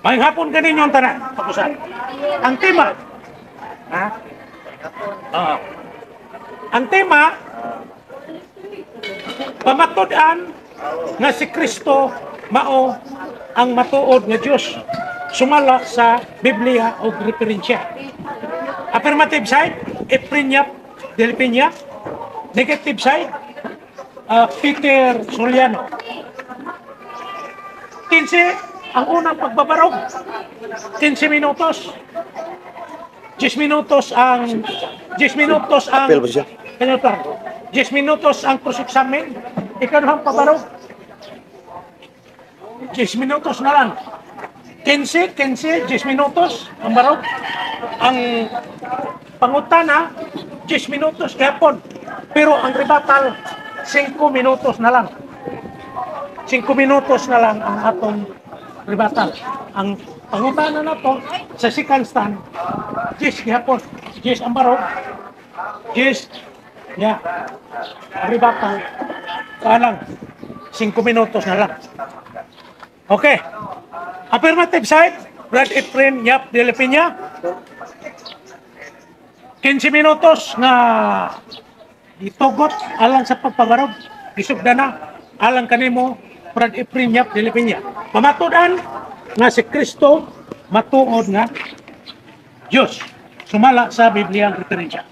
May hapon kanin yung tanan. Pakusan. Ang tema. Ha? Oo. Ang tema, pamatudan nga si Kristo mao ang matuod nga Dios. Sumala sa Biblia o referensya. Affirmative side, Eprinyap Delpinya. Negative side, Peter Soliano. 15 ang unang pagbabarog. 15 minutos. 10 minutos ang 10 minutos ang Apel ba siya? Kanya pa. 10 minutos ang cross-examine. Ikanhang pabarog. 10 minutos na lang. 15, 10 minutos ang barog. Ang pangutana 10 minutos kahapon. Pero ang rebuttal 5 minutos na lang. 5 minutos na lang ang atong rebuttal. Ang pangutana na to sa second stand 10 kahapon. 10 ang barog. 10 rebuttal. Kalang 5 minutos na lang. Okay. Affirmative side, Brad Efren Yap de la Peña. 15 minutos na itugot alang sa pagpabarog. Isugda na alang kanimo Brad Efren Yap de la Peña. Pamatudan nga si Kristo matuod nga Diyos. Sumala sa Biblia ang referensya.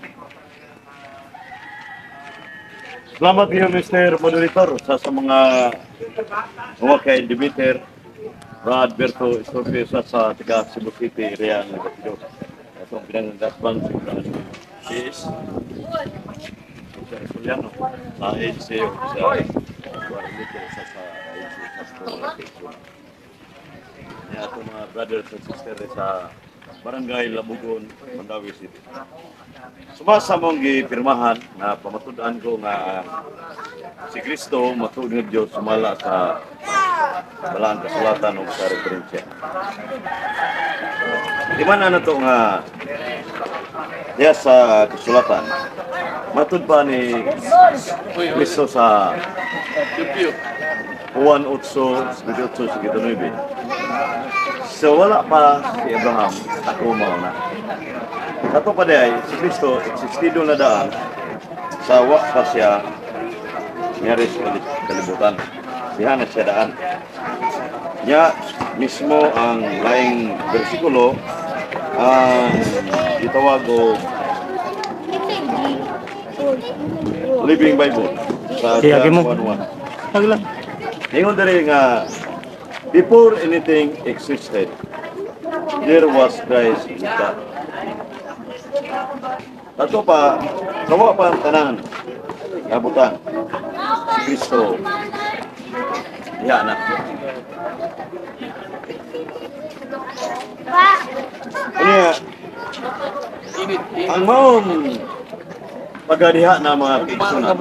Salamat kayo, Mr. Moderator, sa mga kay Demeter, Brad Berto, Estopio, sa taga Cebu City, area ng Kapilo. Itong pinanggagapan is Mr. Soliano, sa agency o sa Demeter, sa agency. Kaya itong mga brothers and sisters sa Barangay Labugon, Mandawi City. Sumasa mong gipirmahan na pamatudan ko nga si Kristo matuod nga Dios sumala sa balang kasulatan o sa referensya. Di man na to nga diya sa kasulatan matud pa ni Kristo sa Juan 8:28-29. So wala pa si Abraham, ako mao na. Ato pa day, si Kristo, existido na daan sa wak pa siya nyari sa kalibutan. Diha na siya daan. Niya mismo ang laing bersikulo ang itawag o Living Bible sa Tiyagin mo. 1:1. Taglang. Ingon diri nga before anything existed, there was Christ with God. Ato pa, kawa pa ang tanan, kabutan, si Kristo, yan na. Kanya, ang maong pagadiha na mga kaigsunan,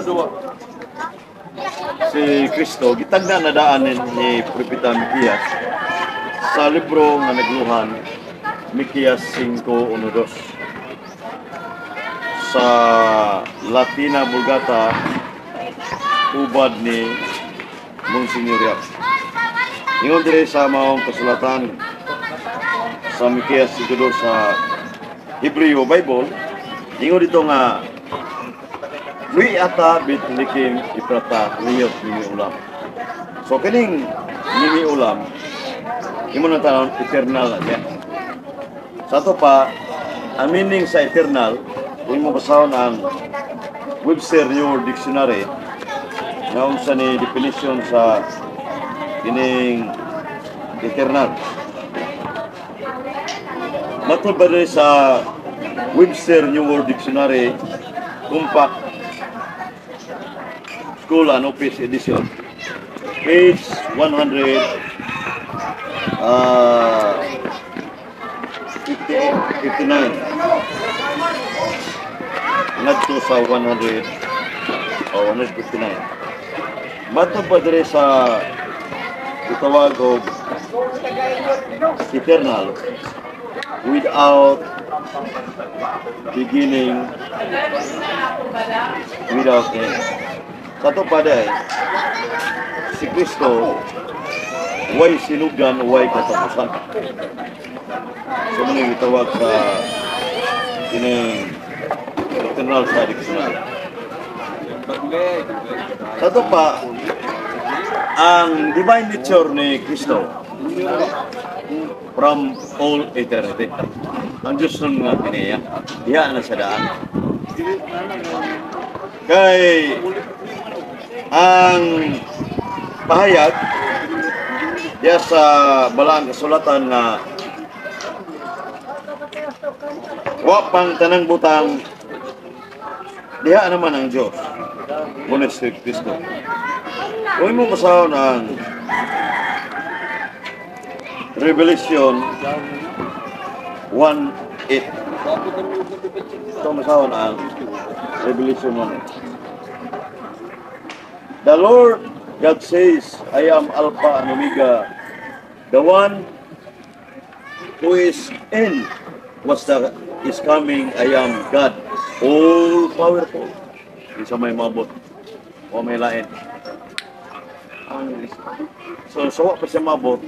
si Kristo, gitagda na daan ni Propeta Mikias sa libro nga nagluhan, Mikias 5:1-2. Sa Latina Vulgata, ubad ni Monsignor Yap. Ingon dire sa maong kasulatan sa Mikias 5:2 sa Hebreo Bible, ingon dito nga Wi ata bitlikim iprata liyot nimi ulam. So kining nimi ulam imo na tanon eternal ya. Sa to pa ang meaning sa eternal kung mo basahon ang Webster New Dictionary na unsa ni definition sa kining eternal. Matod ba rin sa Webster New World Dictionary compact School and Office Edition, page 100, 59. Ngadto sa 100 o 159. Matod pa dire sa itawag og eternal without beginning, without end. Sa to pa day, si Kristo way sinugan, way katapusan. So, muna itawag sa eternal sa dictionary. Sa ito pa, ang divine nature ni Kristo from all eternity. Ang Diyos nun nga tiniya, diya na sa daan. Kay ang pahayag diya sa balang kasulatan nga wa pang tanang butang diha naman ang Diyos. Ngunit si Kristo. Huwag mo masahon ang Revelation 1:8. Ito masahon ang Revelation 1:8. The Lord God says, I am Alpha and Omega, the one who is in, is coming, I am God, all powerful. Isa may mabot o may lain. So, sawa pa siya mabot,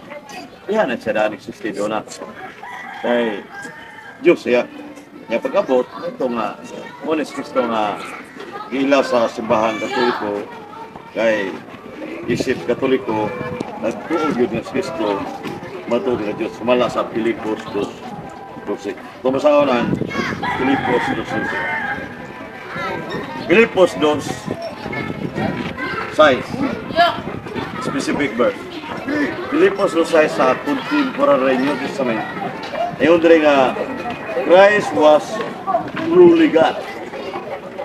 yan at siya daan existido na. Kay Diyos, ya pag-abot, ito nga, Mones Kristo nga, gila sa simbahan Katoliko, kay isip Katoliko, nagtuog yun ng Kristo, matuog na Diyos, sumala sa Pilipos 2:12. Tumasaw na, Pilipos 2:12. Pilipos 2:6. Specific verse. Pilipos 2:6 sa contemporary New Testament. Ayun din nga, Christ was truly God.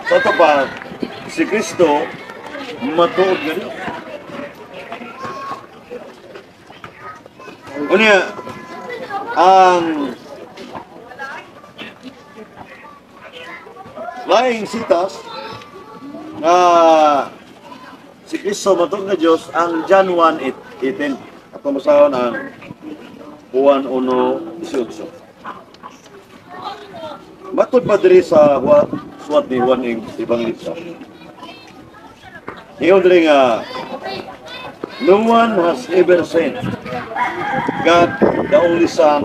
Sa ito pa, si Kristo, matuog na Diyos. Unya, ang laing sitas na si Kristo matuog na Diyos ang John 1:18. At pumasahon ang Juan 1:18. Matod pa diri sa suwat ni Juan ng Evangelista. Iyon diri nga, no one has ever seen God, the only Son,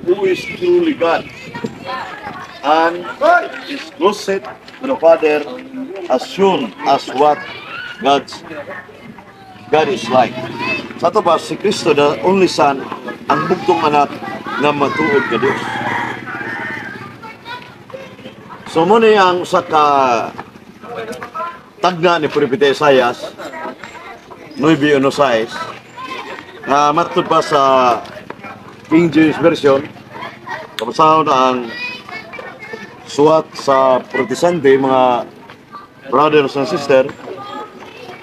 who is truly God, and is closer to the Father as soon as what God is like. Sa ito ba, si Kristo, the only Son, ang bugtong anak na matuod ka Diyos. So muna ang sa tagna ni Propeta Isaias 9:1 na matod pa sa King James Version, kapasaw na ang suwat sa protestante, mga brothers and sisters,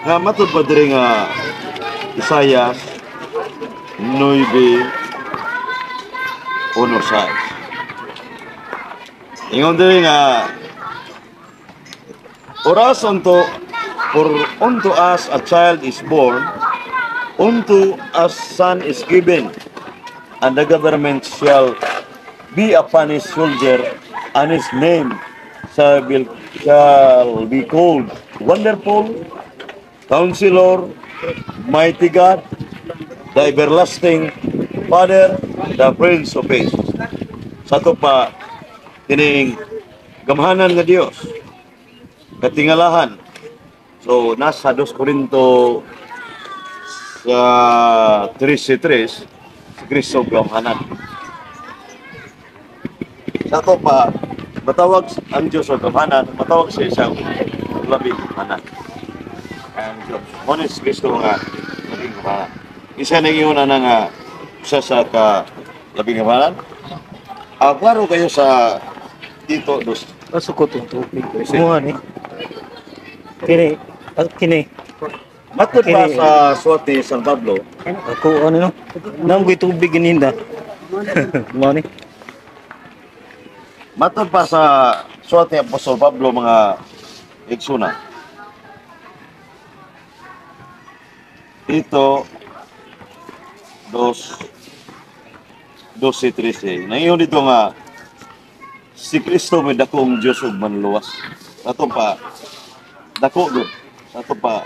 na matod pa diri nga Isaias 9:1. Ingon diri nga, oras unto us a child is born, unto us son is given, and the government shall be upon his shoulder, and his name shall be called Wonderful, Counselor, Mighty God, the Everlasting Father, the Prince of Peace. Sa ito pa, tining gamhanan nga Dios, katingalahan. So nasa 2 Corinto sa 13:3, si Kristo gamhanan. Sa ito pa, matawag ang Diyos o gamhanan, matawag siya isang labing gamhanan. Ang Diyos, Mones Kristo nga labing gamhanan. Isa na yun na nga isa sa labing gamhanan. Klaro kayo sa Tito 2. Pasok ko itong tubig. Kumuha ni. Kini. Matod pa sa suwati San Pablo, Ako, ano no? Nang ko'y tubig ganinda. Kumuha ni. matod pa sa suwati Apostol Pablo, mga igsuna. Ito, 2:13. Nangiyon dito nga, si Kristo may dakong Diyos ug manluwas. Ato pa, dako doon. Ato pa,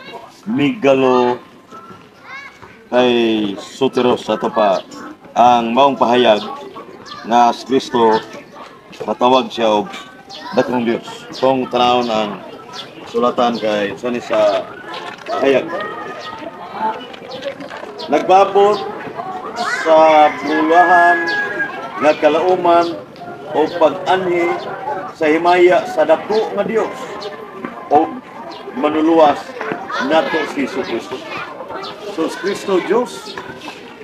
kay Soteros ato pa ang maong pahayag nga si Kristo matawag siya og dakong Dios. Kung tanawon ang sulatan kay sani sa pahayag. Nagbabot sa bulahan nga kalauman o pag-anhi sa himaya sa dako nga Dios o manuluwas nato si Kristo. So si Kristo Dios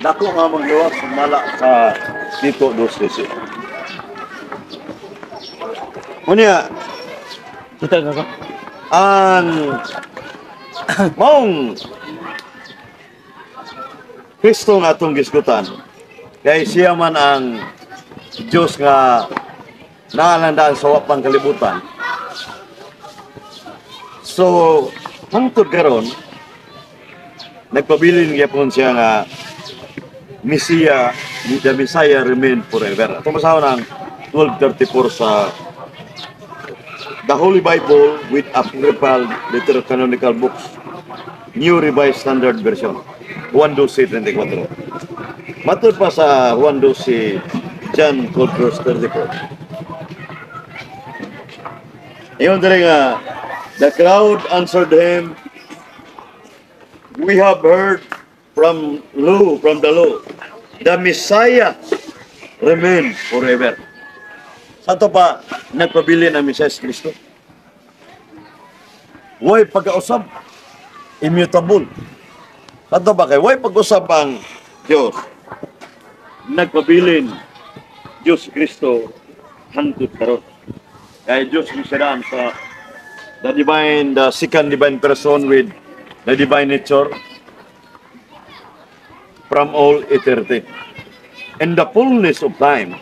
dako nga magluwas mala sa Tito 2:13. Unya Kita ka ka? ang maong Kristo nga atong gisgutan kay siya man ang Diyos nga naalandaan sa wapang kalibutan. So, hangtod karon nagpabilin gyapon siya nga Messiah, the Messiah remain forever. Ito masahon ang 1234 sa The Holy Bible with Apocryphal Deuterocanonical Books, New Revised Standard Version, Juan 12:34. Matod pa sa Juan 12, John 12:34. Iyon dali nga, the crowd answered him, "We have heard from the law, the Messiah remain forever." Santo pa, nagpabili ng Mesias Kristo. Way pagkausap, immutable. Santo ba kay way pag-usap ang Diyos. Nagpabilin Diyos Kristo hangtod karon. Kay Diyos misadaan sa the second divine person with the divine nature from all eternity. In the fullness of time,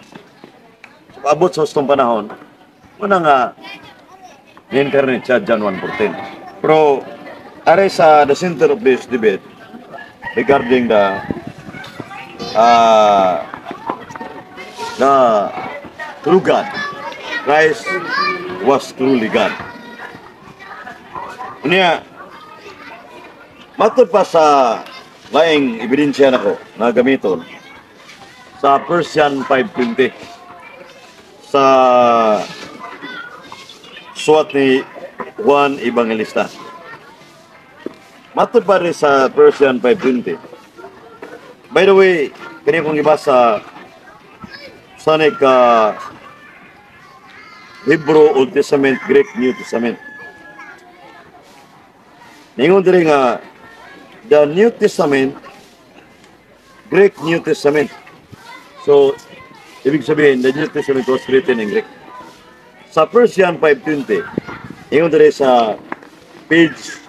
abot sa hustong panahon, muna nga ni-incarnate siya John 1:14. Pero, are sa the center of this debate regarding the true God. Christ was truly God. Unya, matod pa sa laing ebidensya nako na gamiton sa Persian 5:20 sa suwat ni Juan Evangelista. Matod pa rin sa Persian 5:20. By the way, kanya kong ibasa sa Hebrew Old Testament, Greek New Testament. Ningon diri nga the New Testament, Greek New Testament. So, ibig sabihin, the New Testament was written in Greek. Sa Persian 5:20, ningon diri sa page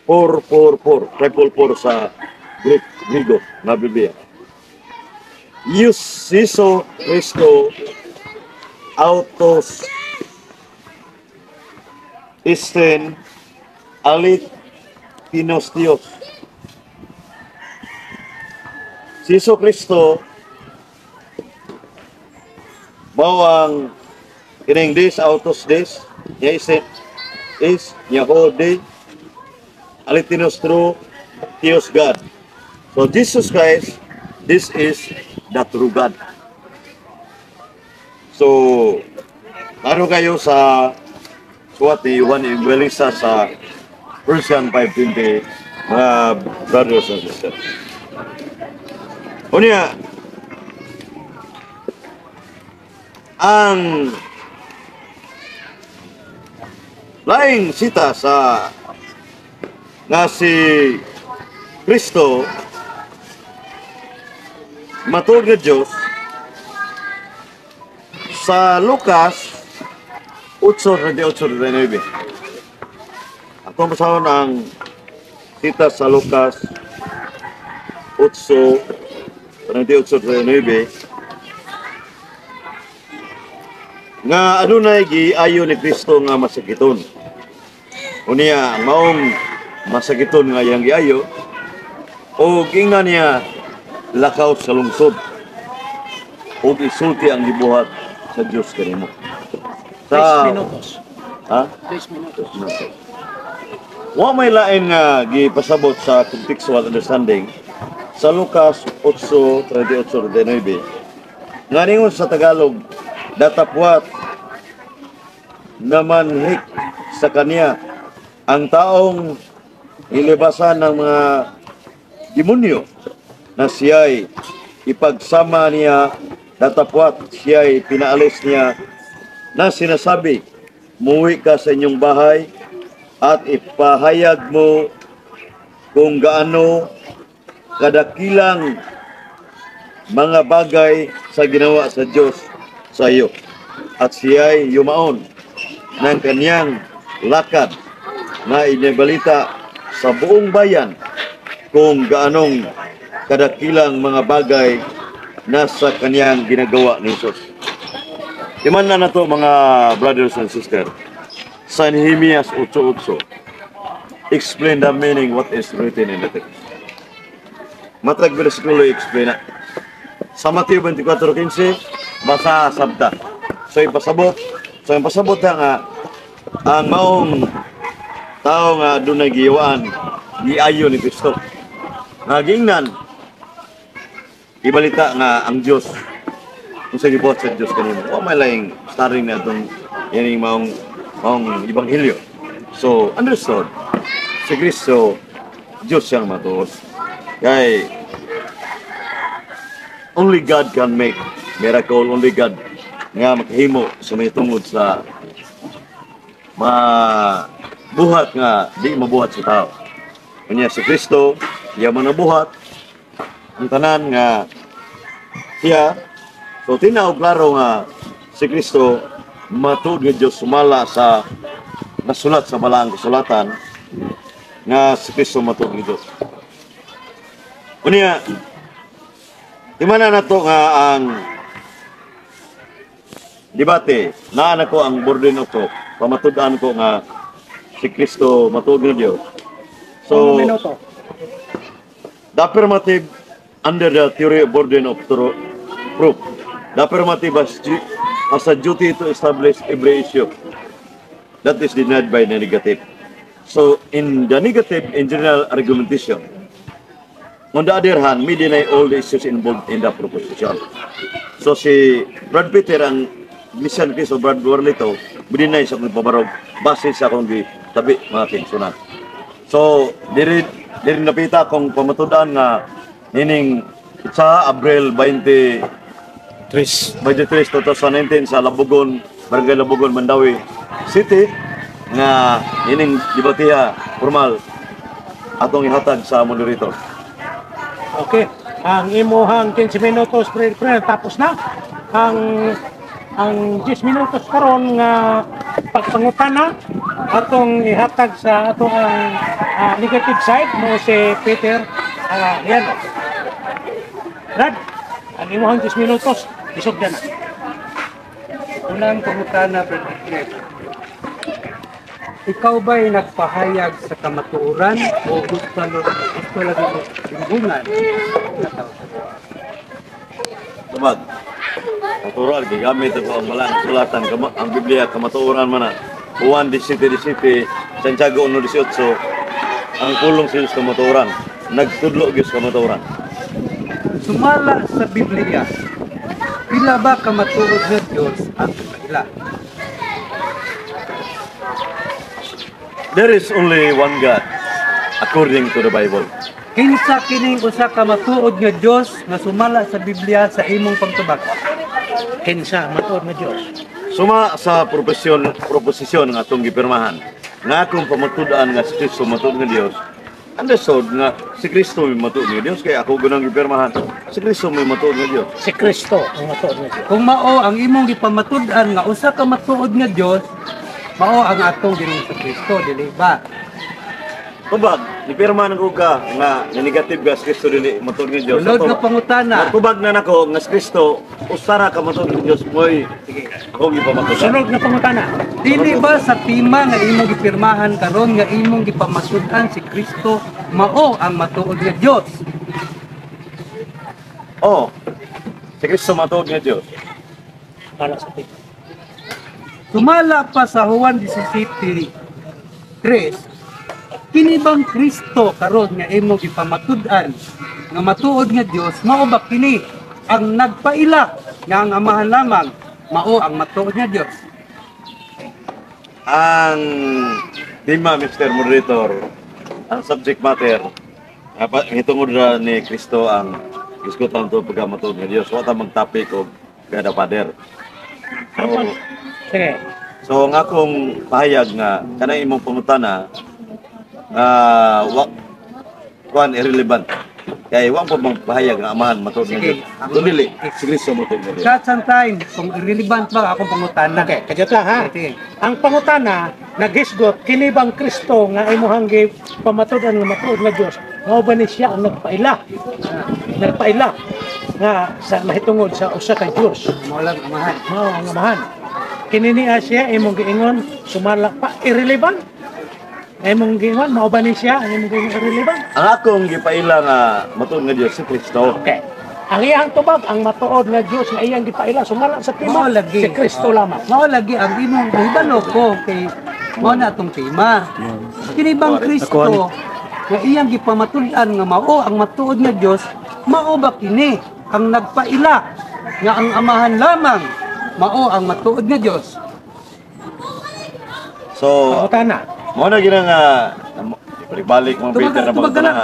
444 sa Griego na Biblia. Iusiso Christo autos esten alit pinostios. Si Iso Kristo mao ang kining this autos this niya is Yahode alitinos true Theos God. So Jesus Christ, this is the true God. So, ano kayo sa suwat ni Juan Evangelista sa Persian 5:20, mga brothers and sisters. Unya, ang laing sita sa nga si Kristo matuod nga Diyos sa Lucas 8:38-39. Ako masahon ang sita sa Lucas 8:38-39 nga adunay giayo ni Kristo nga masakiton. Unya maong masakiton nga yang giayo o gingan niya lakaw sa lungsod o isulti ang gibuhat sa Diyos kanimo. 10 minutos. Ha? 10 minutos. Wa may lain nga gipasabot sa contextual understanding sa Lucas 8:38-39. Nga ningon sa Tagalog, datapwat namanhik sa kanya ang taong ilibasan ng mga demonyo na siya'y ipagsama niya, datapwat siya'y pinaalis niya na sinasabi, muwi ka sa inyong bahay at ipahayag mo kung gaano kadakilang mga bagay sa ginawa sa Diyos sa iyo. At siya'y yumaon ng kanyang lakad na inibalita sa buong bayan kung gaanong kadakilang mga bagay na sa kanyang ginagawa ni Jesus. Iman na to mga brothers and sisters. Sa Nehemias 8:8, explain the meaning what is written in the text. Matag bersikulo explain na. Sa Mateo 24:15, basa sabta. So ipasabot nga ang maong tao nga doon nagiwaan giayo ni Kristo. Nagingnan ibalita nga ang Dios kung sa gibuhat sa Dios kanimo. Wa may laing starring na itong yaning maong ebanghelyo. So understood si Kristo Dios siyang matuos. Kay only God can make miracle, only God nga makahimo sa may tungod sa mabuhat nga di mabuhat sa tao. Kanya si Kristo, iya man nabuhat ang tanan nga siya. So tinaw klaro nga si Kristo matuod nga Dios sumala sa nasulat sa balaang kasulatan nga si Kristo matuod nga Dios. Unya timana na to nga ang debate na ko ang burden of to pamatud-an ko nga si Kristo matuod nga Dios. So the affirmative under the theory of burden of proof, the affirmative has a duty to establish every issue that is denied by the negative. So in the negative in general argumentation, on the other hand, may deny all the issues involved in the proposition. So si Brad Peter ang mission case of Brad Warlito, deny sa akong pabarog base sa akong tabi mga kinsunan. So diri napita kong pamatudan nga nining sa Abril 23, 2019 sa Labugon, Barangay Labugon, Mandawi City nga ining debatiha formal atong ihatag sa moderator. Okay, ang imuhang 15 minutos prayer tapos na. Ang 10 minutos karon nga pagpangutana atong ihatag sa atong negative side mo si Peter. Yan. Brad, ang imuhang 10 minutos isog na. Unang pangutana, Brad. Ikaw ba'y nagpahayag sa kamatuoran o gusto lagi mo limbungan? Tumag. Natural, gigamit ako ang malang sulatan. Ang Biblia, kamatuoran man na. Juan 17:17, Santiago 1:18, ang pulong sa Diyos kamatuoran. Nagtudlo Diyos kamatuoran. Sumala sa Biblia, pila ba kamatuod ng Diyos ang kaila? There is only one God, according to the Bible. Kinsa kining usa ka matuod nga Diyos nga sumala sa Biblia sa imong pagtubag? Kinsa matuod nga Dios. Suma sa proposisyon nga atong gipirmahan, nga akong pamatud-an nga si Kristo matuod nga Dios. Understood nga si Kristo may matuod nga Dios, kaya ako gunang gipirmahan, si Kristo may matuod nga Dios. Si Kristo ang matuod nga Dios. Kung mao ang imong gipamatud-an nga usa ka matuod nga Diyos, mao ang atong Ginoong sa Kristo, dili ba? Kubag, gipirmahan ko ka nga negative nga si Kristo dili matuod nga Dios. Sulod nga pangutana. Kubag na nako nga si Kristo usara ka matuod nga Dios moy ako gipamatud. Sunod na pangutana. Dili ba sa tima nga imong gipirmahan karon nga imong gipamatud-an si Kristo mao ang matuod nga Dios? Oh, si Kristo matuod nga Dios. Para sa Peter. Sumala pa sa Juan 17:3. kini bang Kristo karon nga imong gipamatud-an nga matuod nga Dios mao ba kini ang nagpaila nga ang amahan lamang mao ang matuod nga Dios? Ang tema, Mr. Moderator, ang subject matter, hitungod ra ni Kristo ang iskutan to pagkamatuod nga Dios. Wata mag-topic og kada pader. So, Sige. so nga akong pahayag nga kanang imong pangutana kuan irrelevant. Kaya wa pa bang pahayag nga amahan matuod nga Sige. Dios. Dili, si Kristo matuod nga Dios. Shot sometimes kung irrelevant ba akong pangutana. Okay, kadyot lang ha. Sige. Ang pangutana, nagisgot, kini bang Kristo nga imuhang pamatudan nga matuod nga Dios, mao ba ni siya ang nagpaila? Nagpaila nga sa mahitungod sa usa ka Dios. Mao lang amahan. Mao ang amahan. Kini niya siya imong giingon sumala pa irrelevant. Imong giingon mao ba ni siya ang imong giingon irrelevant? Ang akong gipaila nga matuod nga Dios si Kristo. Okay. Ang iyang tubag ang matuod nga Dios nga iyang gipaila sumala sa Mao timak lagi. si Kristo lamang. Mao lagi ang imong gihibalo ko kay mao na atong tema. Kini bang Kristo nga iyang gipamatud-an nga mao ang matuod nga Dios, mao ba kini ang nagpaila nga ang amahan lamang mao ang matuod nga Dios? So, Pangutana. mo na gina nga balik mga Peter na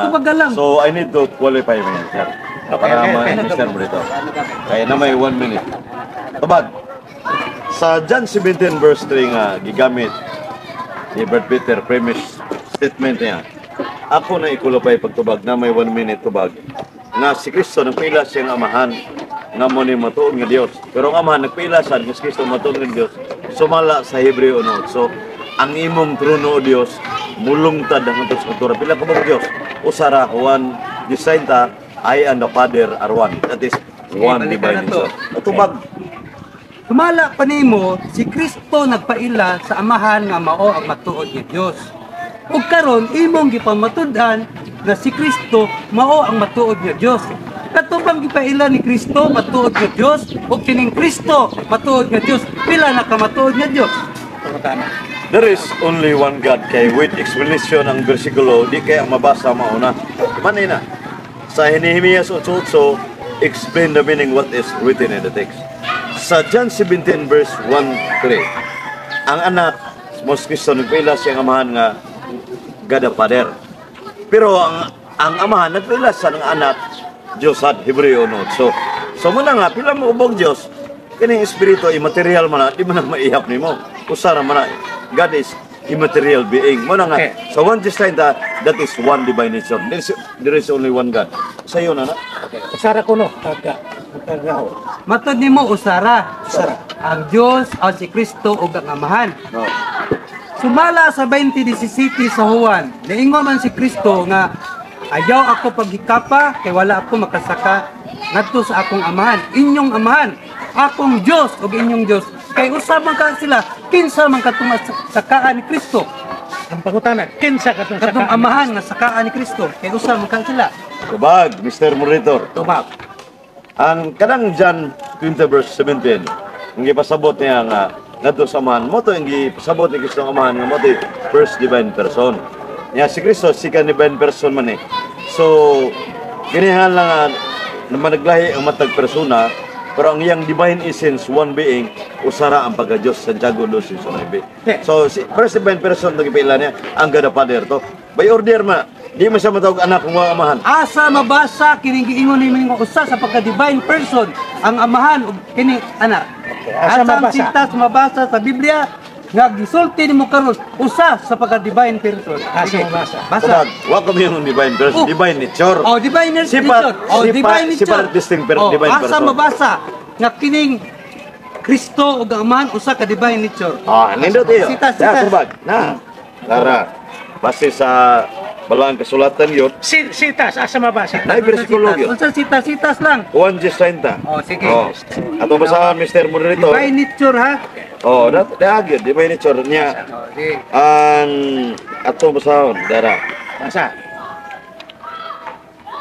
Tubagalang. So, I need to qualify my answer. Para ma-understand mo dito. Kaya na may 1 minute. Tubag. Sa John 17 verse 3 nga gigamit ni Brad Peter premise statement niya. Ako na ikulupay pagtubag na may 1 minute tubag. Nga si Kristo nagpila siyang amahan nga mo ni matuod nga Dios. Pero ang amahan nagpila sa nga si Kristo matuod nga Dios. Sumala sa Hebreo 8. So, ang imong trono o Dios mulungtad ang atos kultura. Pila ka bang Dios? Usara, Juan, Disainta, I and the Father are one. That is one balikan divine na to. nature. Tubag. Sumala pa nimo si Kristo nagpaila sa amahan nga mao ang matuod nga Dios. Ug karon imong gipamatud-an nga si Kristo mao ang matuod nga Dios. Katubang gipaila ni Kristo matuod nga Dios ug kining Kristo matuod nga Dios, pila na ka matuod nga Dios? Pangutana. There is only one God. Kay with explanation ang bersikulo, di kaya mabasa mauna. Manina. Sa Nehemias 8:8, explain the meaning what is written in the text. Sa John 17 verse 1-3, ang anak, most Kristo nagpila siyang amahan nga God the Father. Pero ang amahan nagpila sa ng anak Diyos at Hebreo 8. So muna nga, pila mo ubog Diyos, kining espiritu, immaterial man na, di man na maihap ni mo. Usara man na, God is immaterial being. Muna nga, Okay. so one just like that is one divine nature. There is only one God. Sa iyo na. Usara ko no. Kaga. Matod nimo usara. Usara. Ang Dios ang si Kristo ug ang amahan. No. Sumala sa 20:17 sa Juan, niingon man si Kristo nga ayaw ako paghikapa kay wala ako makasaka ngadto sa akong amahan, inyong amahan, akong Dios ug inyong Dios. Kay usa man ka sila, kinsa man katong sakaan ni Kristo. Ang pangutana, kinsa katong Katong amahan nga sakaan ni Kristo, kay usa man ka sila. Tubag, Mr. Moderator. Tubag. Ang kanang John 20 verse 17, ang ipasabot niya nga ngadto sa amahan mo to ang ipasabot ni Kristo ang amahan nga mo to first divine person. Nya si Kristo second divine person man eh. So ginihan lang na managlahi ang matag persona, pero ang iyang divine essence one being usara ang pagka-Diyos Santiago 2:19. So si first divine person nagipila niya ang God the Father to. By order man, di man siya matawag anak ng mga amahan. Asa mabasa kining giingon ni mga usa sa pagka-divine person ang amahan ug kining anak. Asa mabasa? Sitas mabasa sa Biblia nga gisulti nimo karon usa sa pagka-divine person. Asa Sige, mabasa? Basa. Wa kami yung divine person, Oh. divine nature. Oh, divine nature. Divine nature. Sipa distinct divine asa person. mabasa nga kining Kristo ug ang amahan usa ka divine nature. Ah, nindot iyo. Sitas, Ya, sitas. tubag. Na. Tara. Base sa balang kasulatan yun, Sitas, asa mabasa? na bersikulo yun. Unsa sitas lang. Juan 10:30. Oh, sige. Ato basahan, Mr. Moderator. Divine nature ha. Oh, dahagid, divine nature niya. Oh, sige. Ang ato basahan, dara. Basa.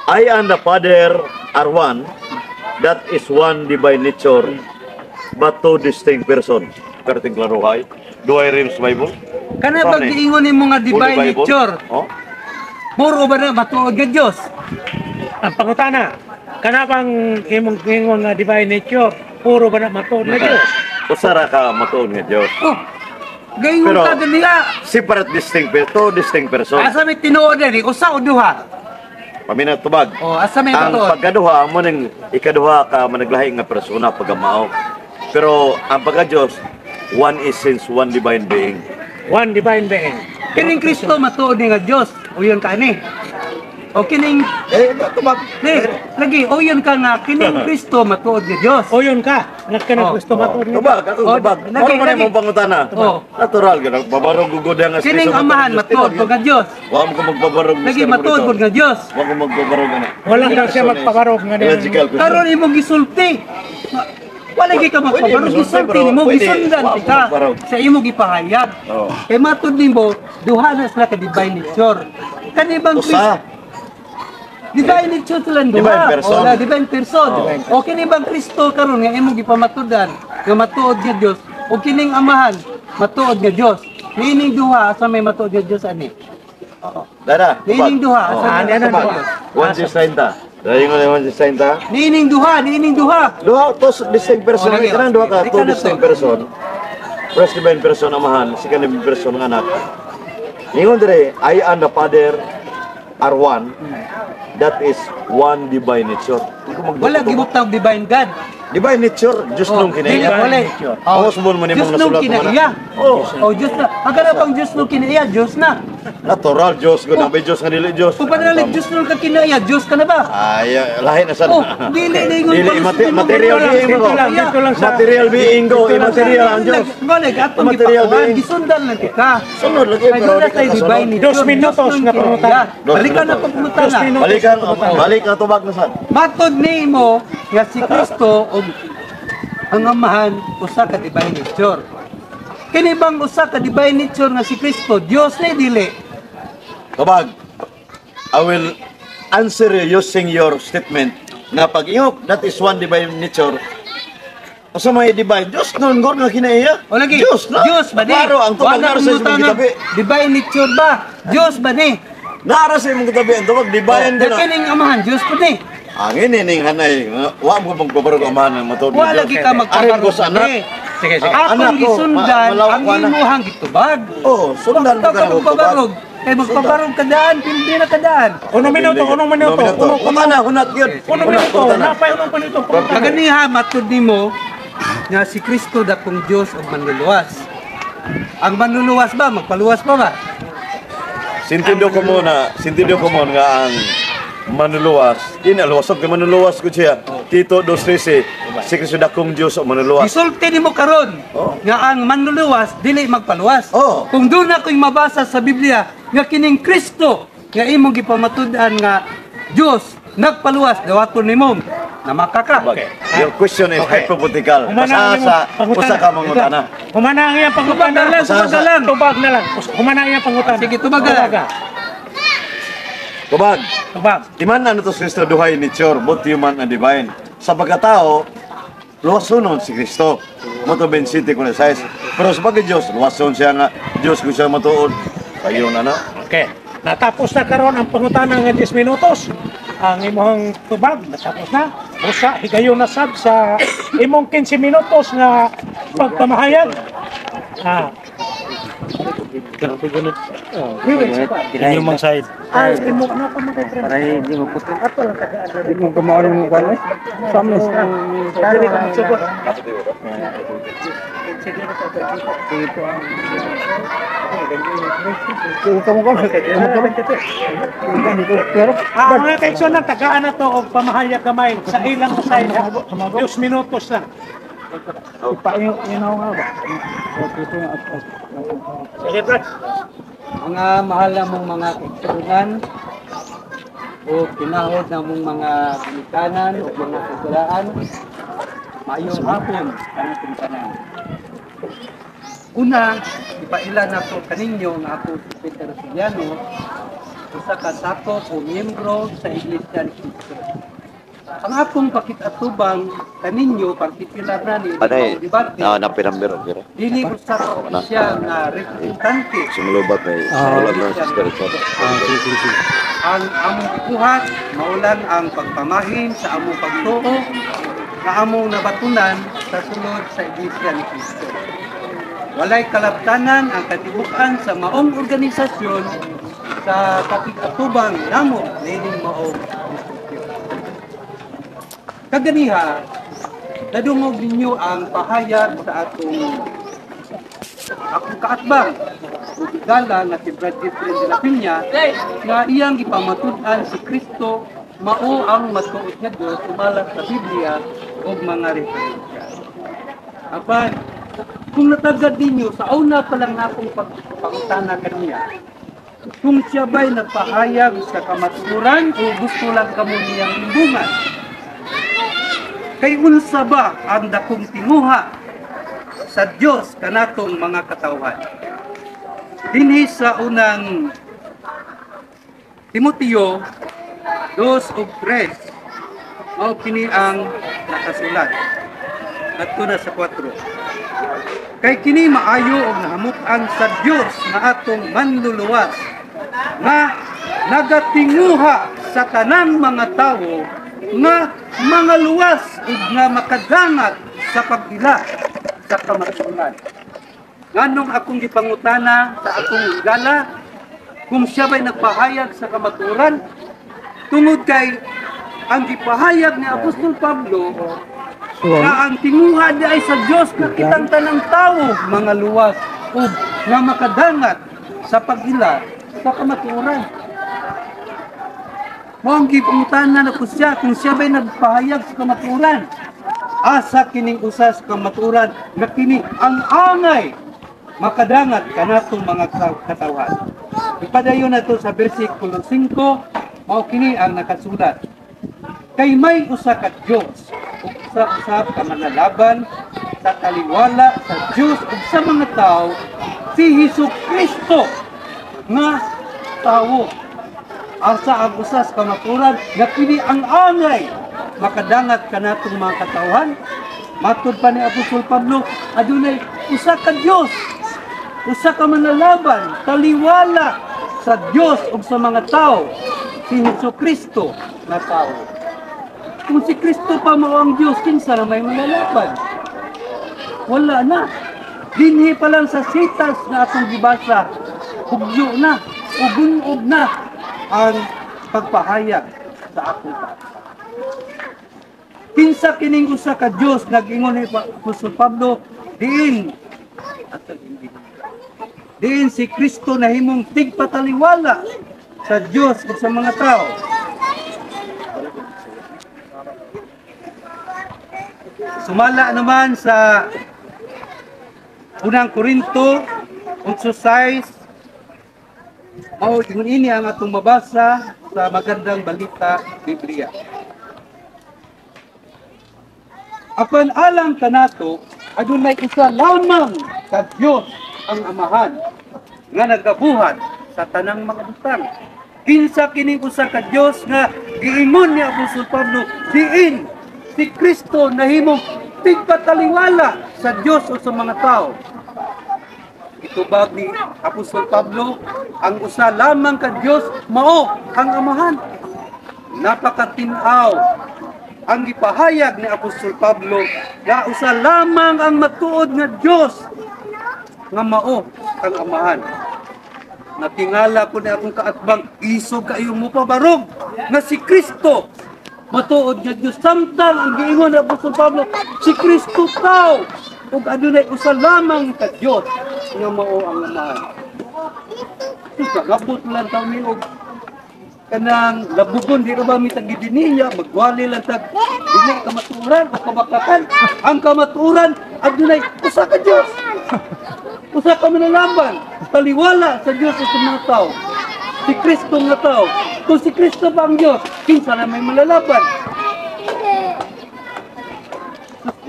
I and the Father are one. That is one divine nature, but two distinct persons. Perting klaro hay. Do I read sa Bible? Kana Paano pag eh? giingon nimo nga divine Holy Bible? nature. Oh? puro ba na matuod nga Dios? Ang pangutana, kana bang imong gingon nga divine nature, puro ba na matuod na Diyos? Usara ka matuon nga Diyos. Oh. Gayon Pero- ka ganila. Separate two distinct person. Asa may tinuod ni usa o duha? Paminat tubag. Oh, asa may Ang matuod? pagkaduha mo ning ikaduha ka managlahi nga persona pagkamao. Pero ang pagka-Diyos, one essence, one divine being. One divine being. Kining Kristo matuod ni nga Dios. O yun ka ni. O kining Tubag. lagi o yun ka nga kining Kristo matuod nga Dios. O yun ka, Oh, nagkanang gusto matuod nga. Tubag, ako Oh, tubag. lagi, Ano man lagi. yung pangutana? Oh. Natural ka. Babarog gugod nga. Kining amahan matuod ko nga Dios. Huwag mo ko magbabarog. Lagi Mr. matuod ko Monitor. nga Dios. Huwag mo magbabarog na. Walang daw siya magpabarog nga Logical question. Karon imong gisulti. Wala gyud ka magpabarog Pwede, gisulti bro. nimo Pwede. gisundan Wa ka magpabarog. sa imong gipahayag. Oh. Kay matud nimo duha na sila ka divine nature. Kanibang Usa. divine nature sila duha. Divine person. O, divine person. O kini bang Kristo karon nga imong gipamatudan nga matuod nga Dios o kining amahan matuod nga Dios. Niining duha sa may matuod nga Dios ani. Dada. Niining duha Oh. sa may Ano, matuod nga ano? Dios. 1.60. Dahil nga 1.60. Niining duha. Duha to distinct person. Oh, lagi. Kanang duha ka, Ikaw two na to. distinct person. First divine person amahan, second divine person ng anak. Ingon dire, I and the Father are one. That is one divine nature. Wala gibutang divine God. Divine nature, Diyos nung dili, kinaya. wala. Ako sumul mo ni Diyos mong nung nasulat mo kinaiya. na. Oh, Oh, Diyos na. Ang kana pang Diyos nung kinaiya, Diyos na. natural Diyos. Kung nabay Diyos nga dili Diyos. Kung panalig Diyos nung kinaiya, Diyos ka na ba? Ay, lahi na sana. Oh, dili na yung Dili, material being ko. Dito lang sa... Material being ko. Immaterial ang Diyos. Balik, atong Material gipakuhan, being. gisundan lang kita. Sunod lagi. Ay, pero doon na di ka tayo kasunod. divine nature. 2 minutos Diyos nung nga pangutan. kinaiya. 2 Balikan na minutos. pagmutan na. Balik ang tubag na sad. Matod ni mo nga si Kristo o ang amahan usa ka divine nature. Kini bang usa ka divine nature nga si Kristo Dios na dili? Tubag. I will answer you using your statement na pag iyo, that is one divine nature. Asa may divine? Diyos nun, gor nga kinaiya. O lagi, Diyos na. Diyos ba ni? Klaro, ang tubag Wala nara sa kumutan imong nga, kitabi. divine nature ba? Diyos ba ni? Nara sa imong kitabi. Ang tubag, divine din. Kining amahan Diyos ba ni? Ang inining hanay, wa mo magbabarog amahan ng matod. Wala gi ka Arin magpabarog. ko sa anak. Sige, sige. Anak Akong ko, gisundan malawak ang ko, anak. imuhang gitubag. Oh, sundan mo Ikaw ka ka na magpabarog. Kay magpabarog ka daan, hindi na ka daan. Unong minuto. Kumana, hunat yun. Unong minuto. Napay unong minuto. Kaganiha matod nimo nga si Kristo dakong Dios ug manluluwas. Ang manluluwas ba magpaluwas pa ba? Sintido ko muna nga ang manuluwas. Luwasog kay manuluwas ko siya. Tito 2:13. Si Kristo dakong Diyos o manuluwas. Isulti nimo karon Oh. nga ang manluluwas dili magpaluwas. Oh. Kung doon na ko'y mabasa sa Biblia nga kining Kristo nga imong gipamatud-an nga Dios nagpaluwas dawaton nimo na makaka. Your question is hypothetical. Basta sa usa ka mangutana. Humana ang iyang pangutan. Usaha- Tubag na lang. Humana ang iyang pangutan. Sige, tubaga. Tubag. Tubag. Iman na to si Kristo duhay nature, both human and divine. Sa pagkatao, luwasonon si Kristo. Moto 20:16. Pero sa pagka-Diyos, luwason siya nga, Diyos ko siya matuod. Ayun na. Okay. Natapos na karon ang pangutana nga 10 minutos. Ang imong tubag natapos na. Busa higayon na sab sa imong 15 minutos nga pagpamahayag. Yung mang side. Ay, imo na pa mo kay Para hindi mo puto. Ato lang tagaan. Hindi mo kumaurin mo kwan. Sama sa Dali ka magsugod. Mga kaigsoon na tagaan na to og pamahayag kamay sa ilang side. 2 minutos lang. Sige, Brad. Mga mahal na mong mga kaigsunan o pinahod na mong mga kanikanan o mga kasulaan, mayong hapon ang ating tanan. Una, ipaila na po kaninyo nga ako si Peter Siliano, isa ka sakop o miyembro sa Iglesia ni Cristo. Ang akong pakitatubang kaninyo, partikular na ni debate, napirambiro. dili usa ka siya nga representante Sumulubat may sa Sister Richard. Iglesia. ang among ibuhat maulan ang pagpamahin sa among pagtuo nga among nabatunan sa sulod sa Iglesia ni Cristo. Walay kalabtanan ang katibukan sa maong organisasyon sa pakikatubang namo nining maong institusyon. Kaganiha, nadungog ninyo ang pahayag sa akong kaatbang ugigala nga si Brad Efren de la Peña nga iyang gipamatud-an si Kristo mao ang matuod nga Dios sumalat sa Biblia ug mga referensya. Apan kung natagad ninyo sa una pa lang akong pagpangutana kaniya, kung siya ba'y nagpahayag sa kamaturan o gusto lang kamo niyang imbungan? Kay unsa ba ang dakong tinguha sa Dios kanatong mga katawhan? Dinhi sa unang Timoteo 2:3 mao kini ang nakasulat. Adto na sa 4. Kay kini maayo og nahamut-an sa Dios nga atong manluluwas nga nagatinguha sa tanang mga tawo nga mga luwas ug nga makadangat sa pagila sa kamaturan. Nganong akong gipangutana sa akong higala kung siya ba'y nagpahayag sa kamaturan tungod kay ang gipahayag ni Apostol Pablo na ang tinguha di ay sa Dios nga kitang tanang tao mga luwas ug nga makadangat sa pagila sa kamaturan. Mao ang gipangutana na ko siya kung siya ba'y nagpahayag sa kamaturan. Asa kining usas kamaturan nga kini ang angay makadangat kanatong mga katawhan. Ipadayon nato sa bersikulo 5 mao kini ang nakasulat. Kay may usa ka Dios ug usa ka manlalaban sa taliwala sa Dios ug sa mga tao si Hesukristo nga tawo. Asa ang usas kamaturan nga kini ang angay makadangat kanatong mga katawhan. Matud pa ni Apostol Pablo, adunay usa ka Dios, usa ka manlalaban, taliwala sa Dios ug sa mga tao, si Hesukristo na tao. Kung si Kristo pa mao ang Dios, kinsa na may manlalaban? Wala na. Dinhi pa lang sa sitas na atong gibasa, hugyo na, ugun-ug na ang pagpahayag sa akong kinsa kining usa ka Dios nag-ingon ni Apostol Pablo diin si Kristo na himong tigpataliwala sa Dios ug sa mga tao. Sumala naman sa unang Korinto 8:6 mao ini ang atong mabasa sa magandang balita Biblia. Apan alang kanato adunay isa lamang ka Dios ang Amahan nga nagabuhat sa tanang mga butang. Kinsa kining usa ka Dios nga giingon ni Apostol Pablo diin si Kristo na himong tigpataliwala sa Dios o sa mga tao. Itubag ni Apostol Pablo ang usa lamang ka Dios mao ang Amahan. Napakatinaw ang gipahayag ni Apostol Pablo nga usa lamang ang matuod nga Dios nga mao ang Amahan. Natingala ko na akong kaatbang isog kayo mo pabarog nga si Kristo matuod nga Dios. Samtang ang giingon ni Apostol Pablo si Kristo tao ug adunay usa lamang ka Dios nga mao ang Amahan. Gabot lang taw mi og kanang labugon di ba mi tagidiniya magwali lang tag dili kamaturan o kabakakan. Ang kamaturan adunay usa ka Dios. Usa ka manlalaban, taliwala sa Dios sa mga tao. Si Kristo nga tao. Kung si Kristo ba ang Dios, kinsa na may malalaban?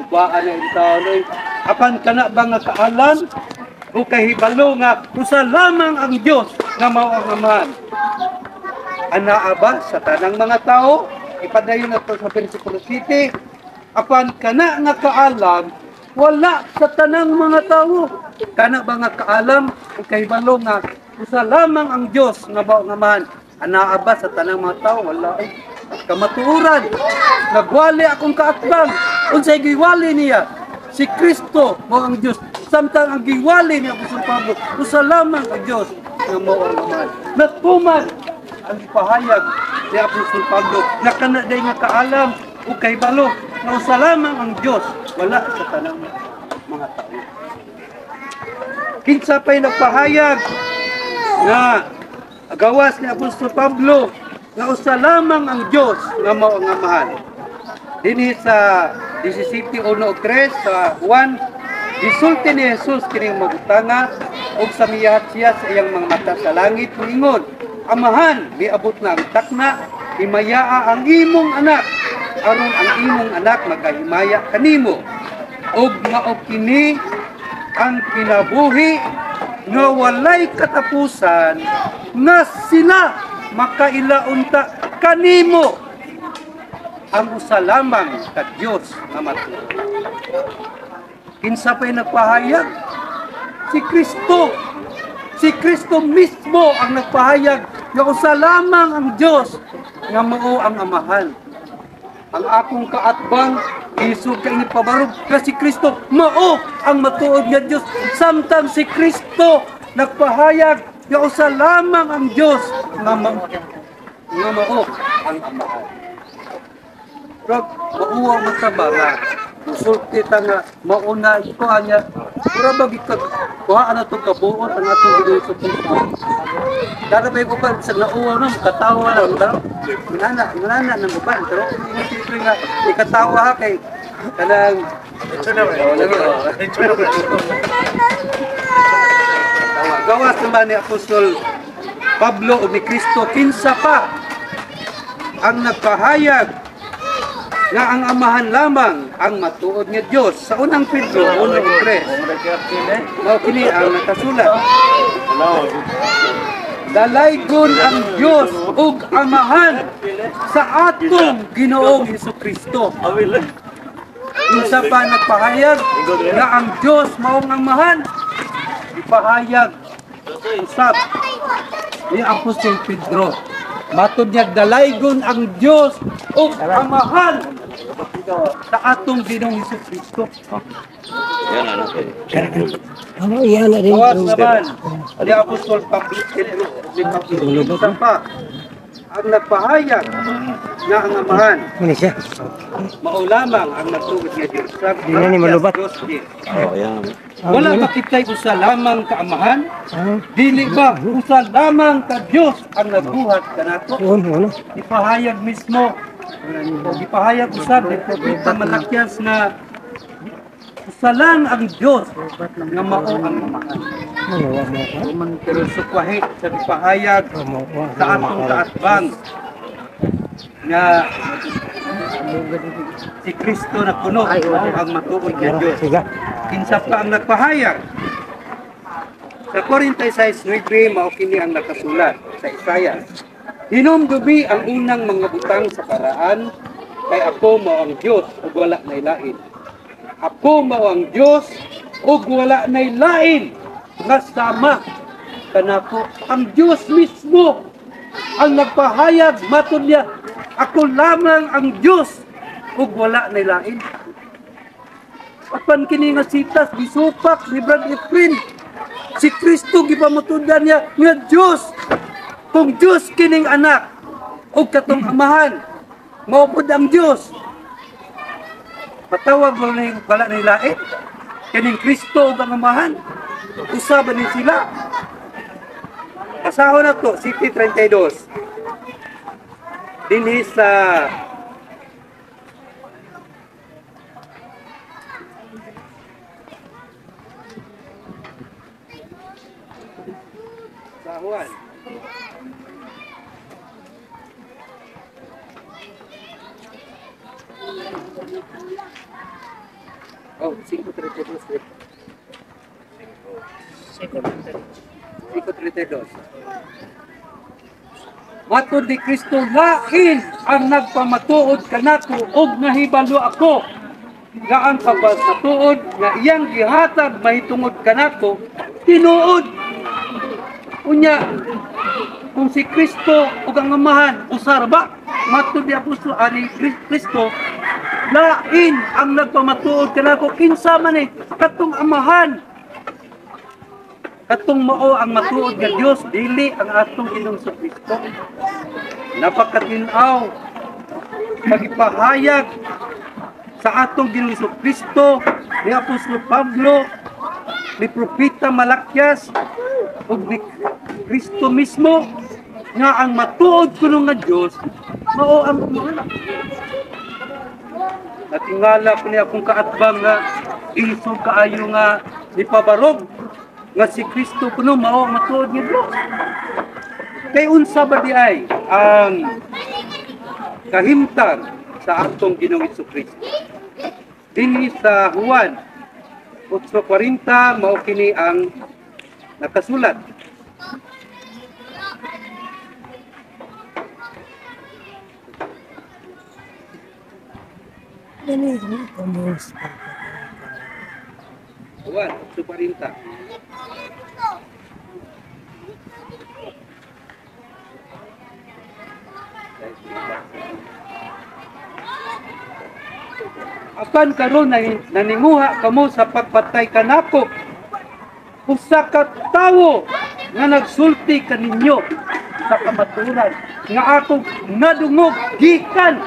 Ubaan na yung tao na apan kana ba nga kaalam o kahibalo nga usa lamang ang Dios nga mao ang Amahan. Anaa ba sa tanang mga tao? Ipadayon nato sa bersikulo 7. Apan kana nga kaalam wala sa tanang mga tao. Kana ba nga kaalam o kahibalo nga usa lamang ang Dios nga mao ang Amahan. Anaa ba sa tanang mga tao? Wala ay. Kamatuoran. Nagwali akong kaatbang. Unsay giwali niya? Si Kristo mo ang Dios. Samtang ang giwali ni Apostol Pablo, usa lamang ang Dios nga mao ang Ama. Natuman ang ipahayag ni Apostol Pablo na kanaday nga kaalam o kahibalo na usa lamang ang Dios, wala sa tanang mga tao. Kinsa pa'y nagpahayag na gawas ni Apostol Pablo na usa lamang ang Dios nga mao ang Amahan. Dinhi sa 17:1-3 sa 1, gisulti ni Jesus kining magutanga ug sa miyahat siya sa iyang mga mata sa langit moingon, Amahan, miabot na ang takna, himayaa ang imong anak, aron ang imong anak magahimaya kanimo. Ug mao kini ang kinabuhi nga walay katapusan nga sila makailaunta kanimo ang usa lamang ka Dios nga matuod. Kinsa pa'y nagpahayag? Si Kristo. Si Kristo mismo ang nagpahayag na usa lamang ang Dios nga mao ang Amahan. Ang akong kaatbang isog kay ni pabarog nga si Kristo mao ang matuod nga Dios. Samtang si Kristo nagpahayag na usa lamang ang Dios nga mao ang Amahan. Pero mauwa mo sa bara, usulti ta nga mauna ito anya, pura ba kuhaan na itong kabuot ang atong ginulit sa Kristo. Dada ba yung upan, sa nauwa na, katawa lang, manana ng upan, pero hindi nga, ikatawa ha kay, kanang, gawas naman ni Apostol Pablo o ni Kristo, kinsa pa ang nagpahayag nga ang Amahan lamang ang matuod nga Dios. Sa unang Pedro 1:3, mao kini ang nakasulat. Dalaygon ang Dios ug Amahan sa atong Ginoong Hesukristo. Unsa pa nagpahayag nga ang Dios mao ang Amahan? Ipahayag usab ni Apostol Pedro. Matud niya dalaygon ang Dios ug Amahan sa atong Ginoong Hesukristo. Yan ano Ano yan na rin. Gawas naman ni Apostol Pablo sa pa ang nagpahayag na ang Amahan Ano siya? mao lamang ang matuod nga Dios. Di na ni malubat. Oh, yan. Wala ba kita'y usa lamang ka Amahan? Dili ba usa lamang ka Dios ang nagbuhat kanato? Ano? Ipahayag mismo o ipahayag usab ni Propeta Malakias na usa lang ang Dios nga mao ang Amahan. Pero sukwahi sa ipahayag sa atong kaatbang nga si Kristo na puno ang matuod nga Dios. Kinsa pa ang nagpahayag? Sa 46:9 mao kini ang nakasulat sa Isaiah. Hinumdubi ang unang mga butang sa paraan, kay ako mao ang Dios ug wala nay lain. Ako mao ang Dios ug wala nay lain nga sama kanako. Ang Dios mismo ang nagpahayag matud niya, ako lamang ang Dios ug wala nay lain. Apan kini nga sitas gisupak ni Brad Efren, si Kristo gipamatudan niya nga Dios. Kung Dios kining anak ug katong Amahan, mao pud ang Dios. Patawag mo ni wala ni lain. Kining Kristo ug ang Amahan, usa ba ni sila? Pasahon na to, City 32. Dinhi sa Juan. Oh, 5:32. 5:32. Matod ni Kristo, lain ang nagpamatuod kanato og nahibalo ako. Nga ang pagpamatuod nga iyang gihatag mahitungod kanato tinuod. Unya, kung si Kristo ug ang amahan usar ba matud di apostol ani Kristo lain ang nagpamatuod kanako kinsa man ni katong amahan katong mao ang matuod nga Dios dili ang atong Ginoong Kristo. Napakatinaw pagipahayag sa atong Ginoong Kristo ni Apostol Pablo, ni Propeta Malakyas ug ni Kristo mismo nga ang matuod kuno nga Dios mao ang amahan. Natingala ko ni akong kaatbang nga isog kaayo nga ni pabarog nga si Kristo kuno mao ang matuod nga Dios. Kay unsa ba di ay ang kahimtang sa atong Ginoong Kristo? Dinhi sa Juan 8:40 mao kini ang nakasulat. Juan 8:40. Apan karon naninguha kamo sa pagpatay kanako. Usa ka tawo nga nagsulti kaninyo sa kamatuoran nga akong nadungog gikan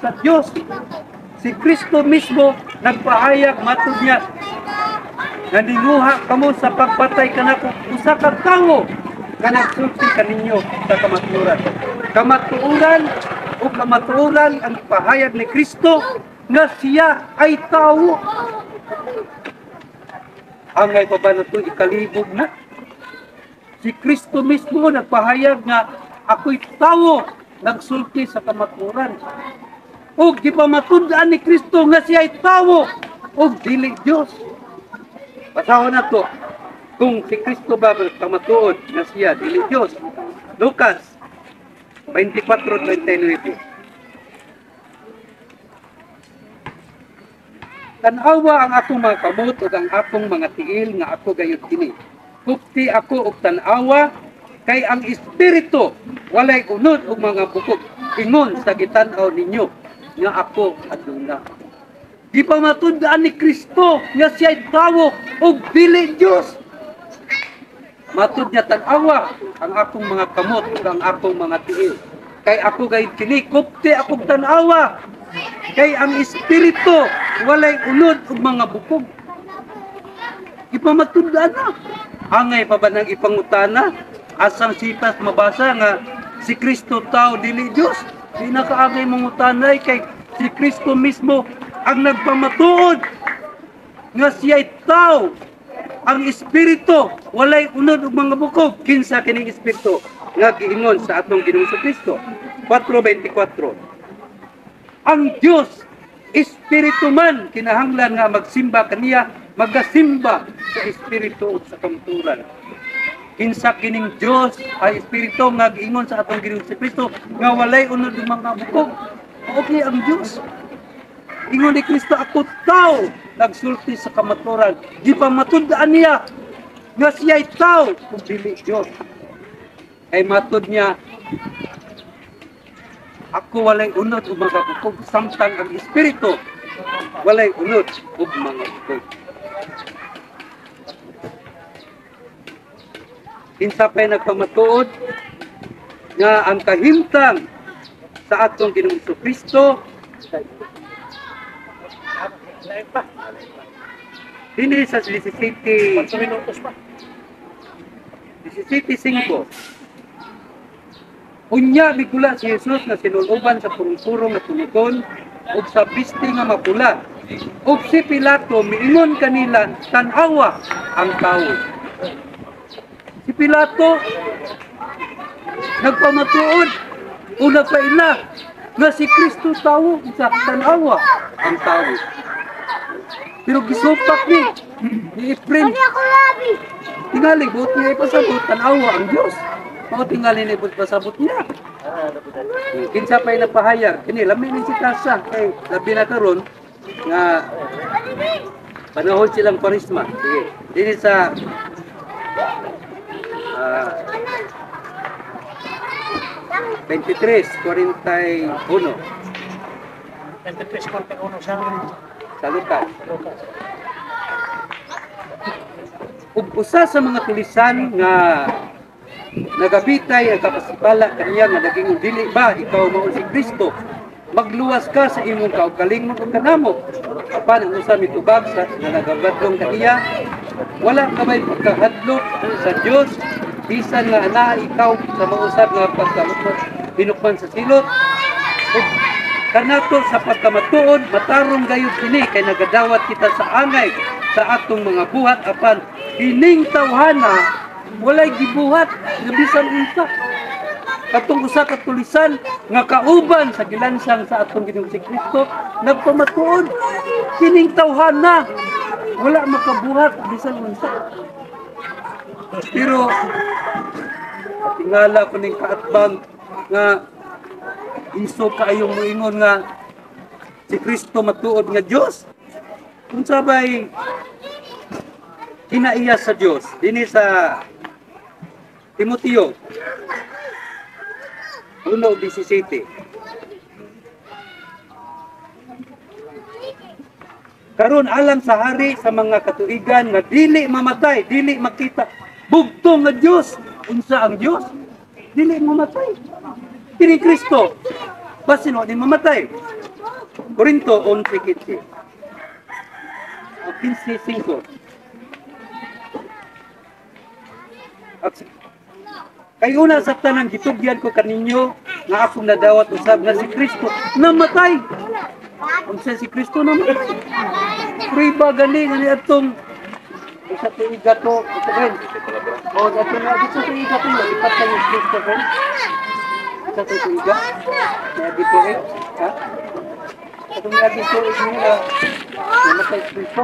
sa Dios. Si Kristo mismo nagpahayag matud niya. Naninguha kamo sa pagpatay kanako. Usa ka tawo nga nagsulti kaninyo sa kamatuoran. Kamatuoran ang pahayag ni Kristo nga siya ay tao. Angay pa ba na ito ikalibog na? Si Kristo mismo nagpahayag nga ako'y tao, nagsulti sa kamatuoran. O di pa matundaan ni Kristo nga siya ay tao o dili Diyos. Pasahon na to kung si Kristo ba kamatuod nga siya dili Diyos. Lucas 24:39. Tanawa ang akong mga kamot ug ang akong mga tiil nga ako gayud kini. Kupti ako og tanawa kay ang espiritu walay unod og mga bukog. Ingon sa gitan-aw ninyo nga ako aduna. Di pa matundaan ni Kristo nga siya'y tawo ug dili Dios. Matud niya tanawa ang akong mga kamot ug ang akong mga tiil. Kay ako gayud kini kupti akong tanawa. Kay ang espiritu walay unod ug mga bukog. Ipamatundaan na. Angay pa ba nang ipangutana? Asang sipas mabasa nga si Kristo tao dili Dios. Di na kaagay mangutanay kay si Kristo mismo ang nagpamatuod nga siya'y tao. Ang espiritu walay unod ug mga bukog. Kinsa kining espiritu nga giingon sa atong Ginoong Kristo? 4:24. Ang Diyos, Espiritu man, kinahanglan nga magsimba kaniya, magasimba sa Espiritu at sa kamatuoran. Kinsa kining Diyos ay Espiritu nga giingon sa atong Ginoong Kristo nga walay unod ng mga bukog. Okay ang Diyos. Ingon ni Kristo, ako tao, nagsulti sa kamatuoran. Di pa matundaan niya nga siya'y tao kung dili Diyos. Ay matud niya, ako walay unod ug mga bukog, samtang ang Espiritu walay unod ug mga bukog. Kinsa pa'y nagpamatuod nga ang kahimtang sa atong Ginoong Kristo dinhi sa 17:5. Unya bigula si Jesus na sinuloban sa purong-purong na tunugon ug sa bisti nga mapula. Ug si Pilato miingon kanila, tan-awa ang tawo. Si Pilato nagpamatuod o nagpaila nga si Kristo tawo sa tan-awa ang tawo. Pero gisupak ni Efren. Tingali buot niya ipasabot tan-awa ang Dios. Mao tingali ni bud pasabot niya. Kinsa pa'y nagpahayag kini lamin ni si Tasa kay labi na karon nga panahon silang parisma. Sige. Dili sa 23:41 23:41 sa sa Lucas. Ug usa sa mga tulisan nga nagabitay ang kapasipala kaniya nga naging dili ba ikaw mao si Kristo, magluwas ka sa imong kaugalingon ug kanamo. Apan ang usa mitubag sa nagabadlong kaniya, wala ka ba'y pagkahadlok sa Dios bisan nga anaa ikaw sa mausab nga pagkalutot binukman sa silot. Ug kanato sa pagkamatuod matarong gayud kini kay nagadawat kita sa angay sa atong mga buhat apan kining tawhana walay gibuhat nga bisan unsa. Katong usa ka tulisan nga kauban sa gilansang sa atong Ginoong si Kristo nagpamatuod kining tawhana wala makabuhat bisan unsa. Pero tingala ko ning kaatbang nga iso kaayong moingon nga si Kristo matuod nga Dios. Kung sabay kinaiya sa Dios dinhi sa Timoteo 1:17. Karon alam sa hari sa mga katuigan nga dili mamatay, dili makita bugtong nga Dios. Unsa ang Dios? Dili mamatay. Kini Kristo basin wa di mamatay. Korinto 11:15. 15:5. Kay una sa tanang gitugyan ko kaninyo nga akong nadawat usab nga si Kristo namatay. Unsa si Kristo namatay? Priba gani atong sa tuiga to, ito rin. O, dito na, dito sa tuiga to, ipat ka yung Kristo rin. Sa tuiga, may dito rin, ha? Itong may dito rin nila, namatay si Kristo.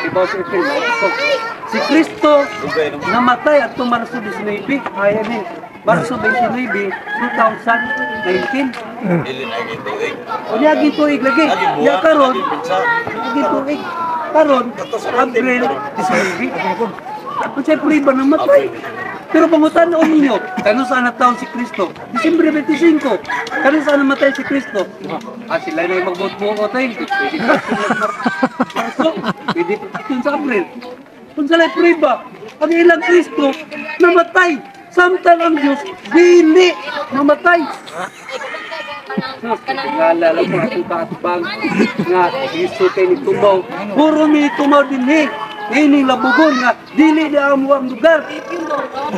Ibaw si Kristo. Si Kristo namatay at itong Marso 19, kaya ni, Marso 29, 2019. O niya gintuig lagi. Ya karon, gintuig. Karon, April 19. Kung siya priba namatay. Pero pangutan-on ninyo, kano saan na taon si Kristo? Disyembre 25. Kano saan namatay si Kristo? Sila na yung magbot-buot eh. Pwede Marso, pwede sa April. Kung sila priba, ang ilang Kristo namatay. Samtang ang Diyos, dili namatay. Nalala ko ang kaatbang nga iso kay ni tumaw. Puro ni tumaw din ini labugon nga dili na amo ang lugar.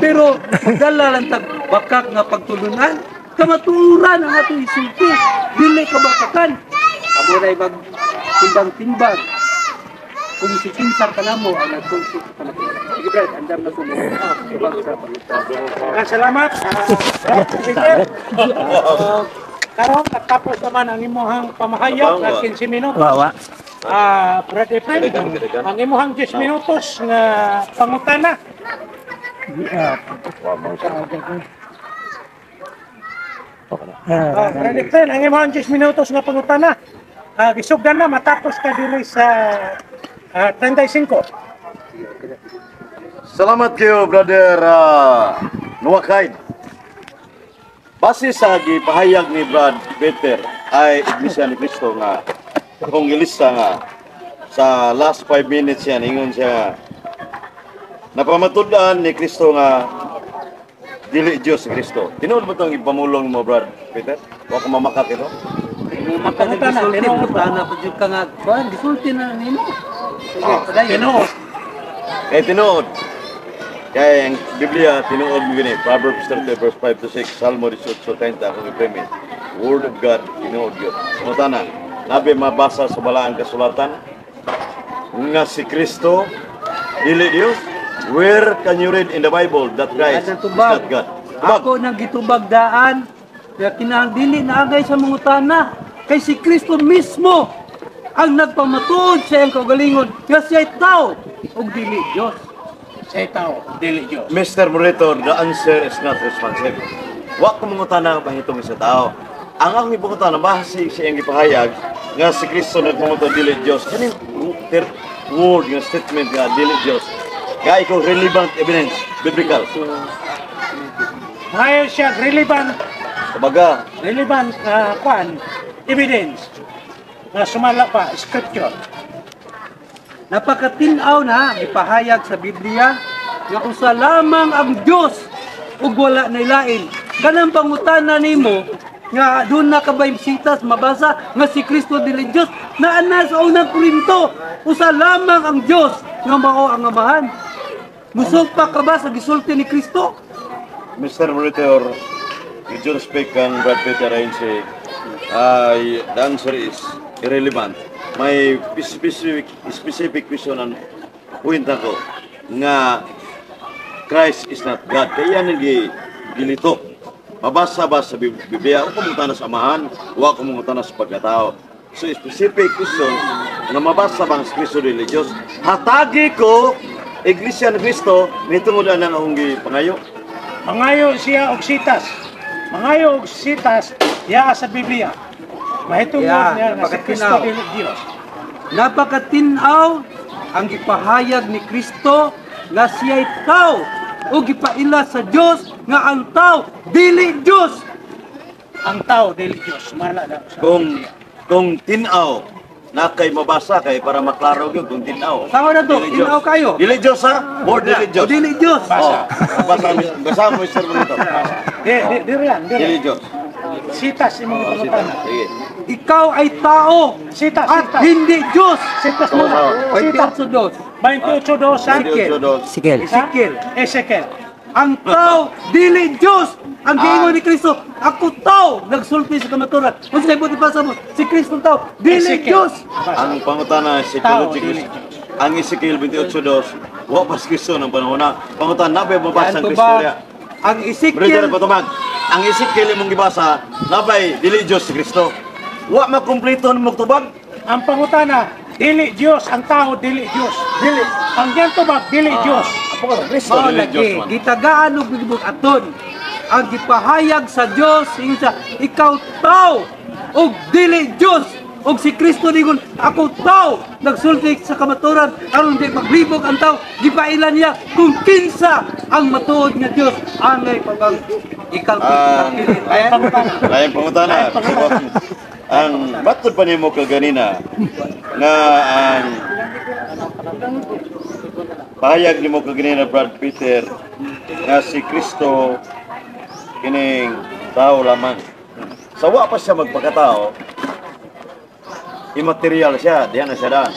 Pero magdala lang tag bakak nga pagtulunan, kamaturan ang ato isulti. Dili kabakakan. Amo ray mag timbang-timbang. Kung si Kinsar ka na mo, ang nagkonsip ka na. Sige Brad, andam na po mo. Salamat. Karon natapos naman ang imuhang pamahayag na 15 minutos. Wawa. Brad Efren, ang imuhang 10 minutos nga pangutana. Brad Efren, ang imuhang 10 minutos nga pangutana. Gisugdan na matapos ka dili sa 35. Salamat kayo, brother Nuwakaid. Base sa gipahayag ni Brad Peter ay Iglesia ni Cristo nga kung ilista nga sa last 5 minutes yan, ingon siya napamatudan ni Cristo nga dili Diyos si Cristo. Tinuod mo itong ipamulong mo, Brad Peter? Huwag ka mamakat ito? Gisulti ka nga, gisulti na nimo. Tinuod. Tinuod. Kaya ang Biblia, tinuod mo gini, Proverbs 30 verse 5 to 6, Salmo 18:30, akong ipremi. Word of God, tinuod yun. Sumutana, nabi mabasa sa balaang kasulatan, nga si Kristo, dili Diyos. Where can you read in the Bible that Christ is not God? Ako nang gitubagdaan, kaya kinahangdili na agay sa mungutana. Kay si Kristo mismo ang nagpamatuod sa iyang kagalingon nga siya'y tao ug dili Diyos. Sa tao, dili Diyos. Mr. Moritor, the answer is not responsive. Wa ko mangutana ang pangitong sa tao. Ang akong ipangutana, bahasi sa iyang ipahayag nga si Kristo nagpamatuod dili Diyos. Kaning word nga statement nga dili Diyos. Kaya ikaw relevant evidence, biblical. Ngayon siya relevant Kumbaga, evidence na sumala pa scripture. Napakatinaw na gipahayag sa Biblia nga usa lamang ang Dios ug wala na lain. Kanang pangutana nimo nga doon na kabay sitas mabasa nga si Kristo dili Dios naa na sa unang Korinto usa lamang ang Dios nga mao ang amahan. Musog pa ka ba sa gisulti ni Kristo? Mr. Monitor, with your respect kang Brad Peter Ainsi, the answer is irrelevant. May specific question ang point ako nga Christ is not God. Kaya yan gilito. Mabasa ba sa Biblia, o kumunta na sa amahan, o kumunta na sa pagkatao. So, specific question na mabasa bang sa Kristo religious, hatagi ko, Iglesia ni Kristo, nitungod na akong pangayo. Mangayo siya og sitas. Mangayo og sitas ya sa Biblia. Mahitungod niya nga si Kristo napakatinaw. dili Dios. Napakatinaw ang gipahayag ni Kristo nga siya'y tao o gipaila sa Dios nga ang tao dili Dios. Ang tao dili Dios. Mala na sa Kung tinaw, na kay mabasa kay para maklaro yun kung tinaw. Tama na to, Dili Diyos. tinaw kayo. Dili Diyos ha? More dili O Diyos. dili Dios. Basa. Basa mo, Mr. Bonito. Dili yan, Dili dili. Diyos. Sitas imong pangutana. Sige. Ikaw ay tao Sitas, at sitas. hindi Dios. Sitas mo. Sitas. 28 28 sa Sikel. Ezekiel. Ezekiel. Ang tao dili Dios. Ang giingon ni Kristo, ako tao nagsulti sa kamaturan. Kung sa ibuti pa sa mo, si Kristo tao dili Ezekiel. Dios. Ang pangutana psychological. Ang Ezekiel 28:2, wa pas Kristo ng panahon na. Pangutan na ba mabasa ang Yan to Kristo ba? niya? Ang Brother Ezekiel Patumag, ang Ezekiel imong gibasa, nabay dili Diyos si Kristo. Wa makumpleto mo tubag. Ang pangutana, dili Dios, ang tao dili Dios. Dili. Ang yan tubag, dili Dios. Kristo mao dili Diyos lagi man. gitagaan og bibig aton. Ang gipahayag sa Dios insa ikaw tao og dili Dios. Og si Kristo ningon ako tao nagsulti sa kamaturan aron di maglibog ang tao gipailan niya kung kinsa ang matuod nga Dios angay pagang ikalkulate. Lain pangutana. Ang batud pa nimo kaganina nga ang pahayag nimo kaganina Brad Peter nga si Kristo kining tao lamang. Sa wa pa siya magpakatao, immaterial siya, diyan na siya daan.